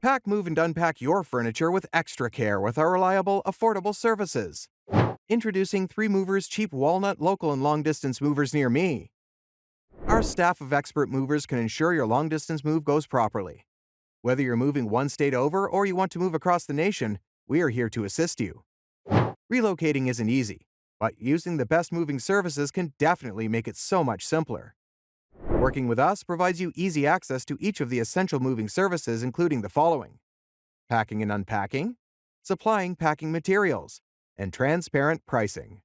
Pack, move, and unpack your furniture with extra care with our reliable, affordable services. Introducing 3 Movers cheap Walnut local and long-distance movers near me. Our staff of expert movers can ensure your long-distance move goes properly. Whether you're moving one state over or you want to move across the nation, we are here to assist you. Relocating isn't easy, but using the best moving services can definitely make it so much simpler. Working with us provides you easy access to each of the essential moving services, including the following: packing and unpacking, supplying packing materials, and transparent pricing.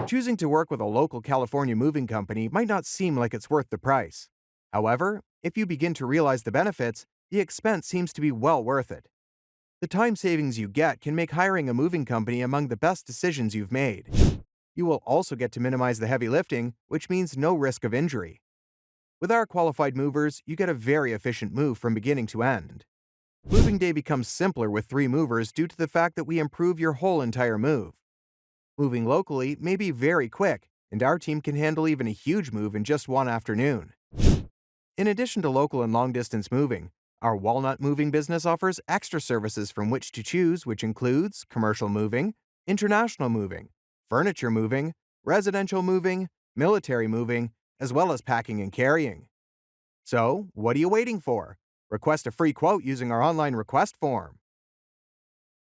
Choosing to work with a local California moving company might not seem like it's worth the price. However, if you begin to realize the benefits, the expense seems to be well worth it. The time savings you get can make hiring a moving company among the best decisions you've made. You will also get to minimize the heavy lifting, which means no risk of injury. With our qualified movers, you get a very efficient move from beginning to end. Moving day becomes simpler with 3 movers due to the fact that we improve your whole entire move. Moving locally may be very quick, and our team can handle even a huge move in just one afternoon. In addition to local and long-distance moving, our Walnut moving business offers extra services from which to choose, which includes commercial moving, international moving, furniture moving, residential moving, military moving, as well as packing and carrying. So, what are you waiting for? Request a free quote using our online request form.